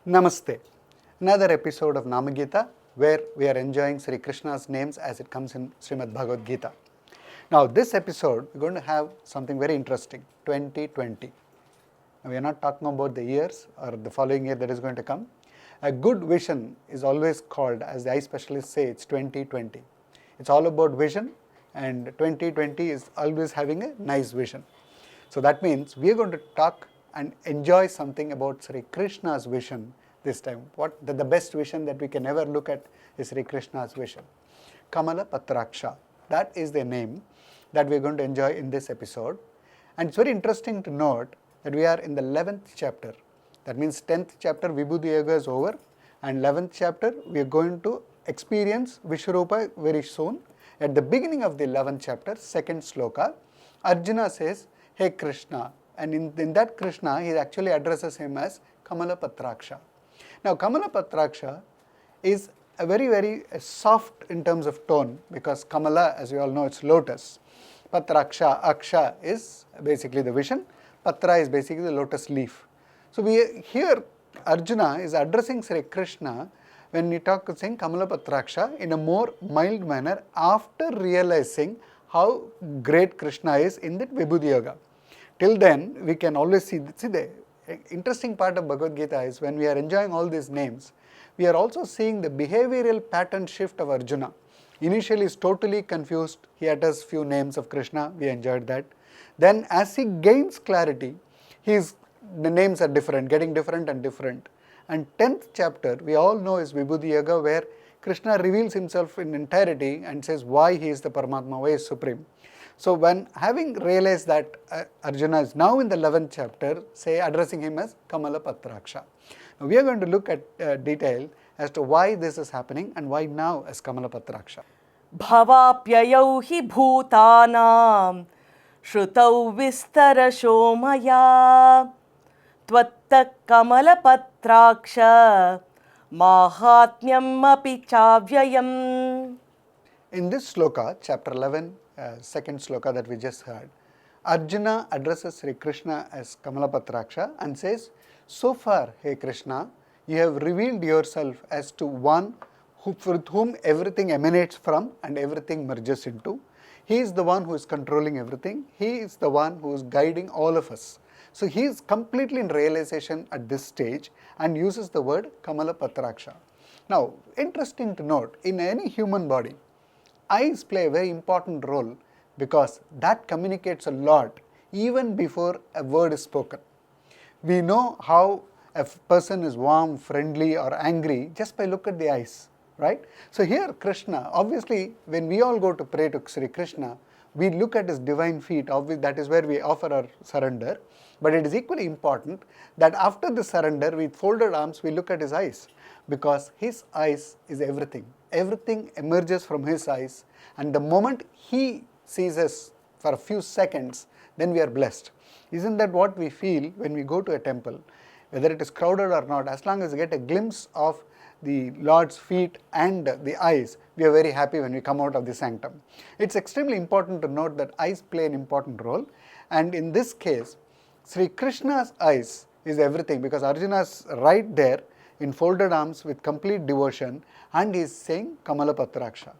Namaste. Another episode of Naama Geetha where we are enjoying Sri Krishna's names as it comes in Srimad Bhagavad Gita. Now this episode we are going to have something very interesting, 2020. Now, we are not talking about the years or the following year that is going to come. A good vision is always called, as the eye specialists say, it's 2020. It's all about vision, and 2020 is always having a nice vision. So that means we are going to talk and enjoy something about Sri Krishna's vision this time. The best vision that we can ever look at is Sri Krishna's vision. Kamala patraksha, that is the name that we are going to enjoy in this episode. And it's very interesting to note that we are in the 11th chapter. That means 10th chapter Vibhuti Yoga is over, and 11th chapter we are going to experience Vishwarupa very soon. At the beginning of the 11th chapter, 2nd sloka, Arjuna says, "Hey Krishna," and in that Krishna he actually addresses him as Kamala patraksha. Now Kamala patraksha is a very soft in terms of tone, because Kamala, as we all know, it's lotus. Patraksha, aksha is basically the vision. Patra is basically the lotus leaf. So here Arjuna is addressing Sri Krishna when we talk saying Kamala patraksha in a more mild manner after realizing how great Krishna is in that Vibhuti Yoga. Till then we can always see the interesting part of Bhagavad Gita is when we are enjoying all these names, we are also seeing the behavioral pattern shift of Arjuna. Initially he is totally confused, he utters few names of Krishna, we enjoyed that. Then as he gains clarity, the names are different, getting different and different. And 10th chapter, we all know is Vibhuti Yoga, where Krishna reveals himself in entirety and says why he is the Paramatma, why he is supreme. So when having realized that Arjuna is now in the 11th chapter, addressing him as Kamala patraksha. Now we are going to look at detail as to why this is happening and why now as Kamala patraksha. Bhavapyayau hi bhutanam Shrutau vistarasho maya Tvatta kamala patraksha Mahatmyam api chavyayam. In this sloka, chapter 11, 2nd sloka that we just heard, Arjuna addresses Sri Krishna as Kamala patraksha and says, "So far, hey Krishna, you have revealed yourself as to one with whom everything emanates from and everything merges into. He is the one who is controlling everything. He is the one who is guiding all of us." So he is completely in realization at this stage and uses the word Kamala patraksha. Now, interesting to note, in any human body, eyes play a very important role because that communicates a lot even before a word is spoken. We know how a person is warm, friendly or angry just by look at the eyes, right? So here Krishna, obviously when we all go to pray to Sri Krishna, we look at his divine feet, that is where we offer our surrender. But it is equally important that after the surrender, with folded arms, we look at his eyes, because his eyes is everything. Everything emerges from his eyes, and the moment he sees us for a few seconds, then we are blessed. Isn't that what we feel when we go to a temple? Whether it is crowded or not, as long as we get a glimpse of the Lord's feet and the eyes, we are very happy when we come out of the sanctum. It's extremely important to note that eyes play an important role, and in this case, Sri Krishna's eyes is everything, because Arjuna is right there in folded arms with complete devotion and he is saying Kamala patraksha.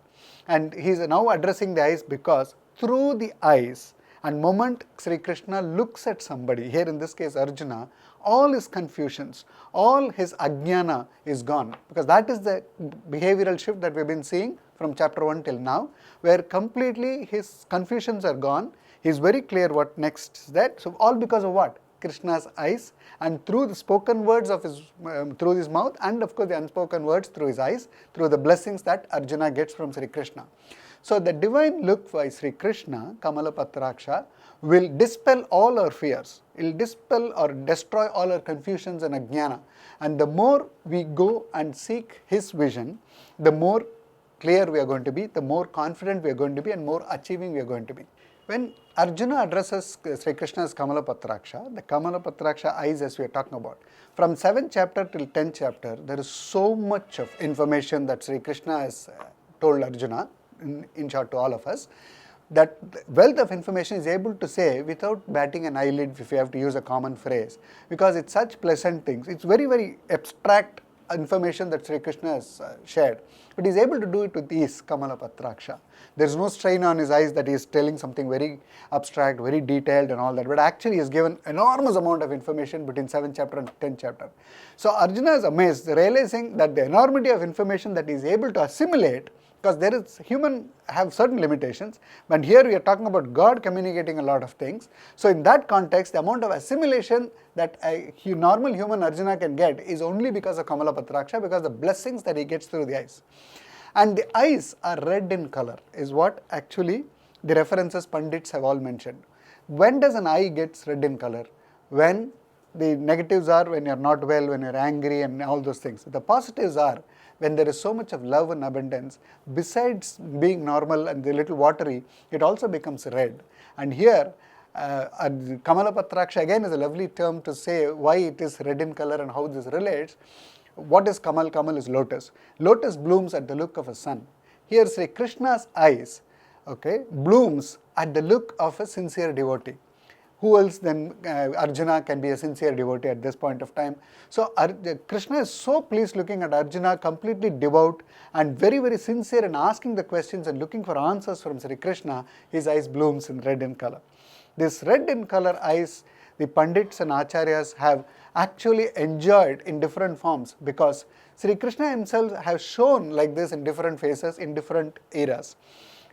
And he is now addressing the eyes because through the eyes, and moment Sri Krishna looks at somebody, here in this case Arjuna, all his confusions, all his ajnana is gone, because that is the behavioral shift that we have been seeing from chapter 1 till now, where completely his confusions are gone. He is very clear what next is that. So all because of what? Krishna's eyes, and through the spoken words of his, through his mouth, and of course the unspoken words through his eyes, through the blessings that Arjuna gets from Sri Krishna. So the divine look by Sri Krishna, Kamala patraksha, will dispel all our fears. It will dispel or destroy all our confusions and ajnana. And the more we go and seek his vision, the more clear we are going to be, the more confident we are going to be, and more achieving we are going to be. When Arjuna addresses Sri Krishna's Kamala patraksha, the Kamala patraksha eyes as we are talking about, from 7th chapter till 10th chapter, there is so much of information that Sri Krishna has told Arjuna, in short to all of us. that wealth of information is able to say without batting an eyelid, if you have to use a common phrase, because it's such pleasant things. It's very, very abstract information that Sri Krishna has shared, but he is able to do it with ease, Kamala patraksha. There is no strain on his eyes that he is telling something very abstract, very detailed and all that, but actually he has given enormous amount of information between 7th chapter and 10th chapter. So Arjuna is amazed, realizing that the enormity of information that he is able to assimilate, because there is human have certain limitations, but here we are talking about God communicating a lot of things. So in that context, the amount of assimilation that a normal human Arjuna can get is only because of Kamala patraksha, because the blessings that he gets through the eyes. And the eyes are red in color, is what actually the references Pandits have all mentioned. When does an eye gets red in color? When the negatives are when you are not well, when you are angry and all those things. The positives are when there is so much of love and abundance, besides being normal and a little watery, it also becomes red. And here, Kamala patraksha again is a lovely term to say why it is red in color and how this relates. What is Kamal? Kamal is lotus. Lotus blooms at the look of a sun. Here Sri Krishna's eyes, blooms at the look of a sincere devotee. Who else then Arjuna can be a sincere devotee at this point of time? So Krishna is so pleased looking at Arjuna, completely devout and very, very sincere in asking the questions and looking for answers from Sri Krishna. His eyes blooms in red in color. This red in color eyes, the Pandits and Acharyas have actually enjoyed in different forms, because Sri Krishna himself has shown like this in different phases, in different eras.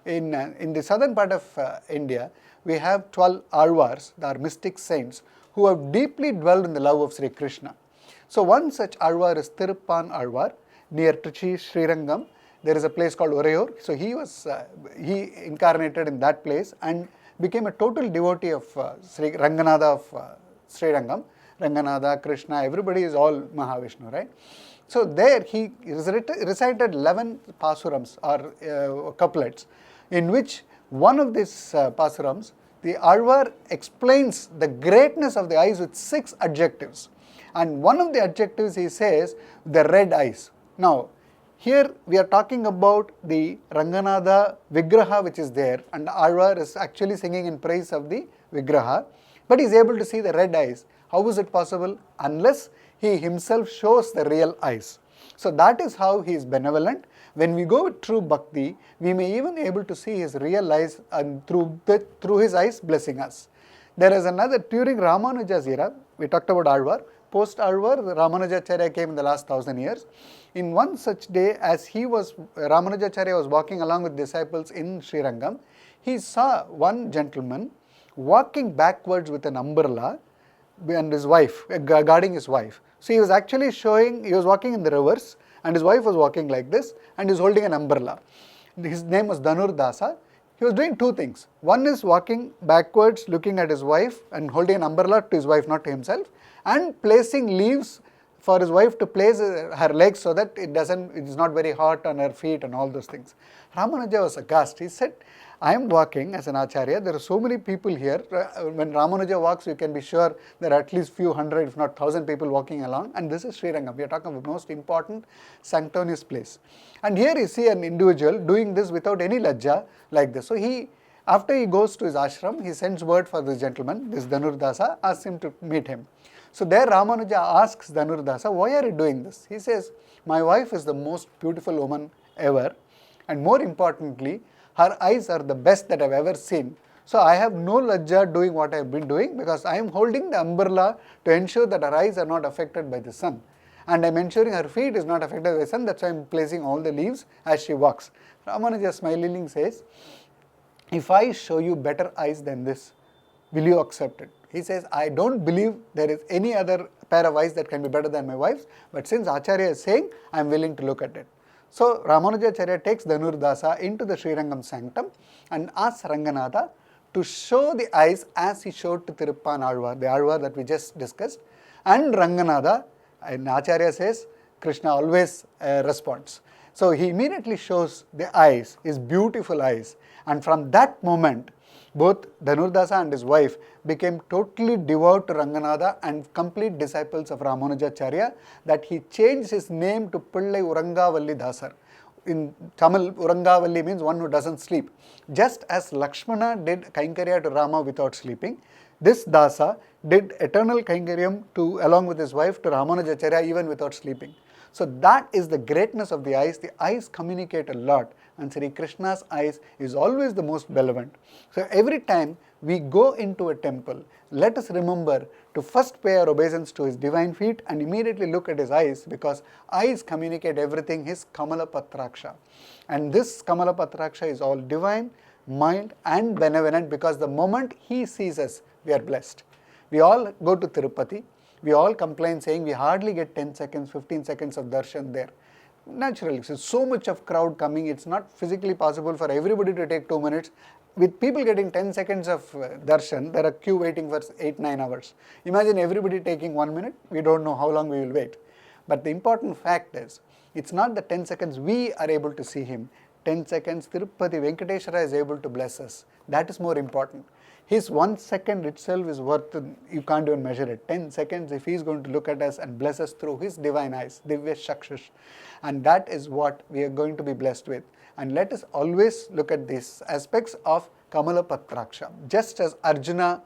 In the southern part of India, we have 12 Alvars, the mystic saints, who have deeply dwelled in the love of Sri Krishna. So one such Alvar is Tiruppan Alvar, near Trichy, Srirangam. There is a place called Orayur. So he incarnated in that place and became a total devotee of Sri Ranganatha of Srirangam. Ranganatha, Krishna, everybody is all Mahavishnu, right? So there he recited 11 pasurams or couplets, in which one of these pasurams, the Alvar explains the greatness of the eyes with 6 adjectives. And one of the adjectives he says, the red eyes. Now, here we are talking about the Ranganatha Vigraha which is there, and Alvar is actually singing in praise of the Vigraha, but he is able to see the red eyes. How is it possible? Unless he himself shows the real eyes. So that is how he is benevolent. When we go with true bhakti, we may even able to see his real eyes and through his eyes blessing us. There is another, during Ramanuja's era, we talked about Alvar. Post Alvar, Ramanujacharya came in the last 1000 years. In one such day, as Ramanujacharya was walking along with disciples in Srirangam, he saw one gentleman walking backwards with an umbrella and his wife, guarding his wife. So he was actually he was walking in the reverse, and his wife was walking like this, and he was holding an umbrella. His name was Dhanurdasa. He was doing 2 things. One is walking backwards, looking at his wife and holding an umbrella to his wife, not to himself, and placing leaves for his wife to place her legs so that it is not very hot on her feet and all those things. Ramanuja was aghast. He said, I am walking as an Acharya. There are so many people here. When Ramanuja walks, you can be sure there are at least few hundred, if not 1,000 people walking along. And this is Srirangam. We are talking about the most important sanctimonious place. And here you see an individual doing this without any lajja like this. So after he goes to his ashram, he sends word for this gentleman, this Dhanurdasa, asks him to meet him. So there Ramanuja asks Dhanurdasa, why are you doing this? He says, my wife is the most beautiful woman ever, and more importantly, her eyes are the best that I have ever seen. So I have no lajja doing what I have been doing, because I am holding the umbrella to ensure that her eyes are not affected by the sun. And I am ensuring her feet is not affected by the sun, that's why I am placing all the leaves as she walks. Ramanuja smilingly says, if I show you better eyes than this, will you accept it? He says, I don't believe there is any other pair of eyes that can be better than my wife's, but since Acharya is saying, I am willing to look at it. So Ramanujacharya takes Dhanurdasa into the Srirangam sanctum and asks Ranganatha to show the eyes as he showed to Tiruppan Alvar, the Alvar that we just discussed. And Ranganatha, and Acharya says, Krishna always responds. So he immediately shows the eyes, his beautiful eyes. And from that moment, both Dhanurdasa and his wife became totally devout to Ranganatha and complete disciples of Ramanujacharya, that he changed his name to Pillai Urangavalli Dasar. in Tamil, Urangavalli means one who doesn't sleep. Just as Lakshmana did Kainkariya to Rama without sleeping, this Dasa did eternal Kainkariam along with his wife to Ramanujacharya even without sleeping. So that is the greatness of the eyes. The eyes communicate a lot, and Sri Krishna's eyes is always the most benevolent. So every time we go into a temple, let us remember to first pay our obeisance to his divine feet and immediately look at his eyes, because eyes communicate everything, his Kamala patraksha. And this Kamala patraksha is all divine, mild and benevolent, because the moment he sees us, we are blessed. We all go to Tirupati, we all complain saying we hardly get 10 seconds, 15 seconds of darshan there. Naturally, so much of crowd coming, it's not physically possible for everybody to take 2 minutes. With people getting 10 seconds of darshan, there are queue waiting for 8-9 hours. Imagine everybody taking 1 minute, we don't know how long we will wait. But the important fact is, it's not the 10 seconds we are able to see him. 10 seconds Tirupati Venkateshwara is able to bless us. That is more important. His 1 second itself is worth, you can't even measure it. 10 seconds if he is going to look at us and bless us through his divine eyes, Divya Shakshush. And that is what we are going to be blessed with. And let us always look at these aspects of Kamala patraksha. Just as Arjuna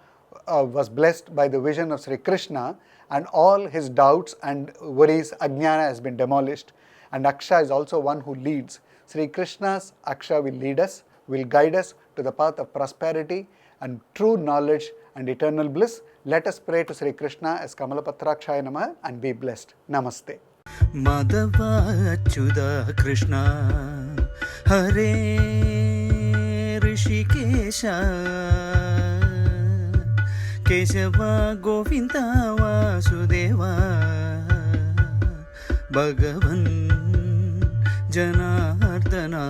was blessed by the vision of Sri Krishna, and all his doubts and worries, ajnana has been demolished. And Aksha is also one who leads. Sri Krishna's Aksha will lead us, will guide us to the path of prosperity and true knowledge and eternal bliss. Let us pray to Sri Krishna as Kamala patraksha Namaha and be blessed. Namaste. Madhava Achyuta Krishna Hare Rishikesha Kesava Govinda Vasudeva Bhagavan Janardana